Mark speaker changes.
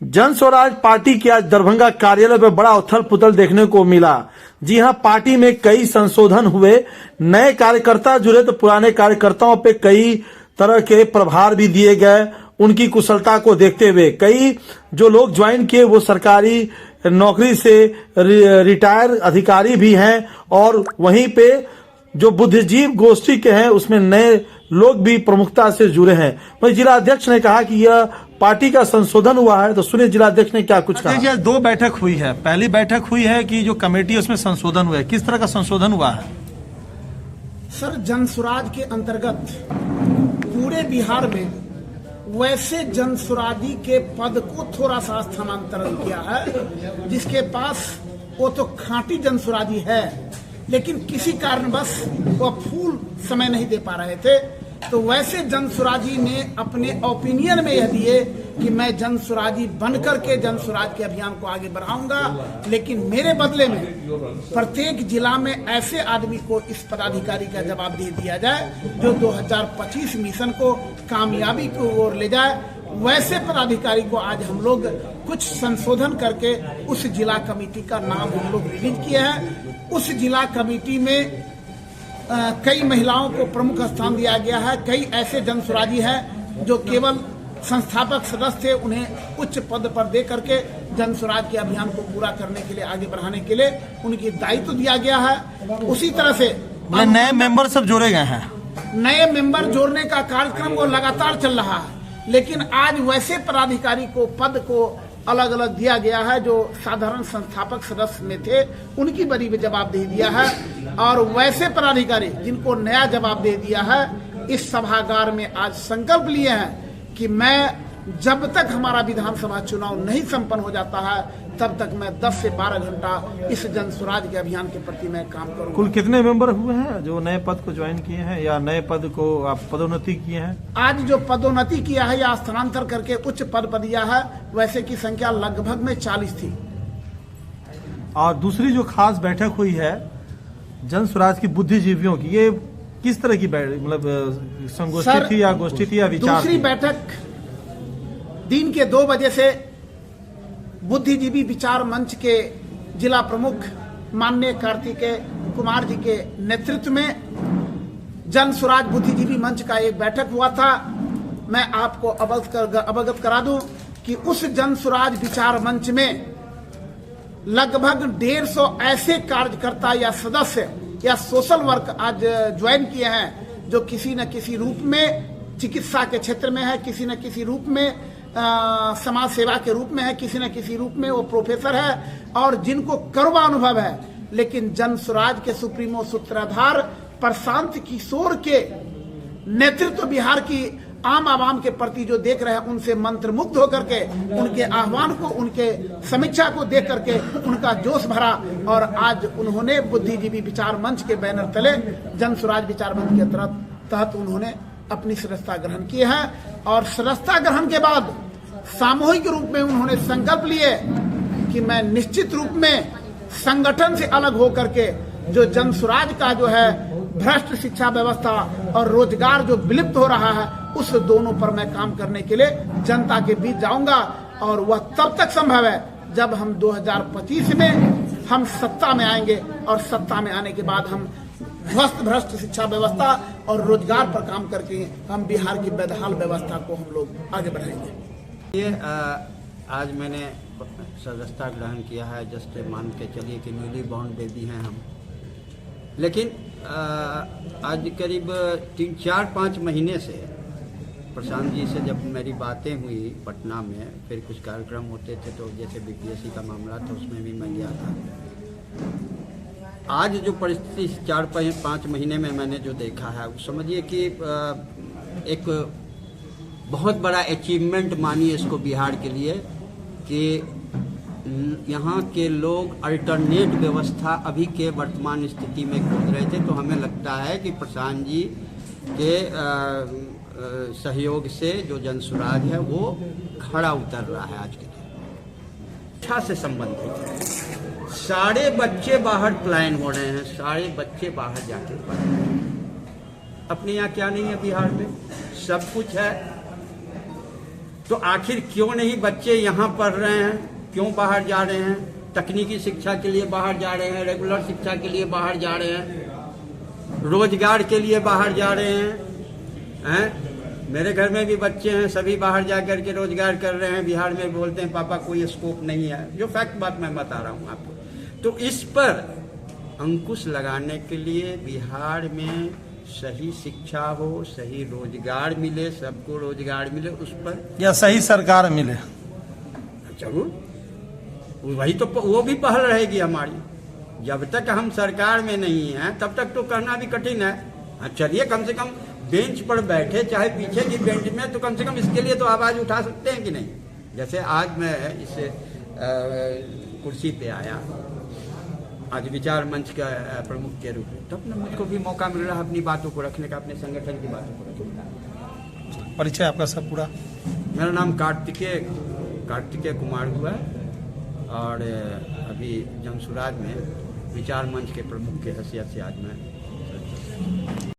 Speaker 1: जन स्वराज पार्टी के आज दरभंगा कार्यालय में बड़ा उथल पुथल देखने को मिला। जी हां, पार्टी में कई संशोधन हुए, नए कार्यकर्ता जुड़े तो पुराने कार्यकर्ताओं पे कई तरह के प्रभार भी दिए गए। उनकी कुशलता को देखते हुए कई जो लोग ज्वाइन किए वो सरकारी नौकरी से रिटायर अधिकारी भी हैं, और वहीं पे जो बुद्धिजीव गोष्ठी के हैं उसमें नए लोग भी प्रमुखता से जुड़े हैं। वही जिला अध्यक्ष ने कहा कि यह पार्टी का संशोधन हुआ है, तो सुनिए जिला अध्यक्ष ने क्या कुछ कहा।
Speaker 2: दो बैठक हुई है। पहली बैठक हुई है कि जो कमेटी है उसमें संशोधन हुआ है। किस तरह का संशोधन हुआ है?
Speaker 3: सर, जनसुराज के अंतर्गत पूरे बिहार में वैसे जनसुराजी के पद को थोड़ा सा स्थानांतरण किया है जिसके पास वो तो खांटी जनसुराजी है, लेकिन किसी कारणवश वह फूल समय नहीं दे पा रहे थे, तो वैसे जनसुराजी ने अपने ओपिनियन में यह दिए कि मैं जनसुराजी बनकर के जनसुराज के अभियान को आगे बढ़ाऊंगा, लेकिन मेरे बदले में प्रत्येक जिला में ऐसे आदमी को इस पदाधिकारी का जवाबदेही दिया जाए जो 2025 मिशन को कामयाबी की ओर ले जाए। वैसे पदाधिकारी को आज हम लोग कुछ संशोधन करके उस जिला कमेटी का नाम हम लोग रिलीज किए हैं। उस जिला कमेटी में कई महिलाओं को प्रमुख स्थान दिया गया है। कई ऐसे जनसुराजी हैं जो केवल संस्थापक सदस्य थे, उन्हें उच्च पद पर दे करके जनसुराज के अभियान को पूरा करने के लिए, आगे बढ़ाने के लिए उनकी दायित्व दिया गया है। उसी तरह से
Speaker 2: नए मेंबर सब जोड़े गए हैं।
Speaker 3: नए मेंबर जोड़ने का कार्यक्रम वो लगातार चल रहा है, लेकिन आज वैसे पदाधिकारी को पद को अलग अलग दिया गया है जो साधारण संस्थापक सदस्य में थे, उनकी बड़ी जवाबदेही दिया है। और वैसे पदाधिकारी जिनको नया जवाबदेही दिया है, इस सभागार में आज संकल्प लिए हैं कि मैं जब तक हमारा विधानसभा चुनाव नहीं संपन्न हो जाता है तब तक मैं 10 से 12 घंटा इस जनसुराज के अभियान के प्रति मैं काम करूंगा।
Speaker 2: कुल कितने मेंबर हुए हैं जो नए पद को ज्वाइन किए हैं या नए पद को आप पदोन्नति किए हैं?
Speaker 3: आज जो पदोन्नति किया है या स्थानांतर करके उच्च पद पर दिया है, वैसे की संख्या लगभग में 40 थी।
Speaker 2: और दूसरी जो खास बैठक हुई है जनसुराज की बुद्धिजीवियों की, ये किस तरह की मतलब संगोष्ठी थी या गोष्ठी थी या विचार?
Speaker 3: दूसरी बैठक दिन के 2 बजे से बुद्धिजीवी विचार मंच के जिला प्रमुख माननीय कार्तिकेय कुमार जी के नेतृत्व में जनसुराज बुद्धिजीवी मंच का एक बैठक हुआ था। मैं आपको अवगत करा दूं कि उस जनसुराज विचार मंच में लगभग 150 ऐसे कार्यकर्ता या सदस्य या सोशल वर्क आज ज्वाइन किए हैं जो किसी न किसी रूप में चिकित्सा के क्षेत्र में है, किसी न किसी रूप में समाज सेवा के रूप में है, किसी न किसी रूप में वो प्रोफेसर है, और जिनको कड़वा अनुभव है, लेकिन जनसुराज के सुप्रीमो सूत्रधार प्रशांत किशोर के नेतृत्व बिहार की आम आवाम के प्रति जो देख रहे हैं उनसे मंत्रमुग्ध होकर के उनके आह्वान को, उनके समीक्षा को देख करके उनका जोश भरा, और आज उन्होंने बुद्धिजीवी विचार मंच के बैनर तले जनसुराज विचार मंच के तहत उन्होंने अपनी सदस्यता ग्रहण की है। और सदस्यता ग्रहण के बाद सामूहिक रूप में उन्होंने संकल्प लिए कि मैं निश्चित रूप में संगठन से अलग होकर के जो जनसुराज का जो है भ्रष्ट शिक्षा व्यवस्था और रोजगार जो विलुप्त हो रहा है, उस दोनों पर मैं काम करने के लिए जनता के बीच जाऊंगा। और वह तब तक संभव है जब हम 2025 में हम सत्ता में आएंगे, और सत्ता में आने के बाद हम भ्रष्ट शिक्षा व्यवस्था और रोजगार पर काम करके हम बिहार की बदहाल व्यवस्था को हम लोग आगे बढ़ाएंगे।
Speaker 4: ये आज मैंने सदस्यता ग्रहण किया है। जस्ट मान के चलिए कि न्यूली बॉर्न बेबी हैं हम, लेकिन आज करीब 3-4-5 महीने से प्रशांत जी से जब मेरी बातें हुई पटना में, फिर कुछ कार्यक्रम होते थे, तो जैसे बीपीएससी का मामला था उसमें भी मैं गया था। आज जो परिस्थिति 4-5 महीने में मैंने जो देखा है, वो समझिए कि एक बहुत बड़ा अचीवमेंट मानिए इसको बिहार के लिए, कि यहाँ के लोग अल्टरनेट व्यवस्था अभी के वर्तमान स्थिति में खोज रहे थे। तो हमें लगता है कि प्रशांत जी के सहयोग से जो जनसुराज है वो खड़ा उतर रहा है आज के दिन। शिक्षा से संबंधित सारे बच्चे बाहर पलायन हो रहे हैं, सारे बच्चे बाहर जाके पढ़ रहे हैं। अपने यहाँ क्या नहीं है बिहार में? सब कुछ है। तो आखिर क्यों नहीं बच्चे यहाँ पढ़ रहे हैं, क्यों बाहर जा रहे हैं? तकनीकी शिक्षा के लिए बाहर जा रहे हैं, रेगुलर शिक्षा के लिए बाहर जा रहे हैं, रोजगार के लिए बाहर जा रहे हैं? मेरे घर में भी बच्चे हैं, सभी बाहर जा कर के रोजगार कर रहे हैं। बिहार में बोलते हैं पापा कोई स्कोप नहीं है, जो फैक्ट बात मैं बता रहा हूँ आपको। तो इस पर अंकुश लगाने के लिए बिहार में सही शिक्षा हो, सही रोजगार मिले, सबको रोजगार मिले, उस पर
Speaker 2: या सही सरकार मिले।
Speaker 4: जरूर, वही तो वो भी पहल रहेगी हमारी। जब तक हम सरकार में नहीं हैं तब तक तो कहना भी कठिन है। चलिए कम से कम बेंच पर बैठे, चाहे पीछे की बेंच में, तो कम से कम इसके लिए तो आवाज उठा सकते हैं कि नहीं? जैसे आज मैं इस कुर्सी पे आया, आज विचार मंच का प्रमुख के रूप में, तब न मुझको भी मौका मिल रहा अपनी बातों को रखने का, अपने संगठन की बातों को रखने का।
Speaker 2: परिचय आपका सब पूरा?
Speaker 4: मेरा नाम कार्तिकेय कुमार हुआ और अभी जनसुराज में विचार मंच के प्रमुख के हैसियत से आज मैं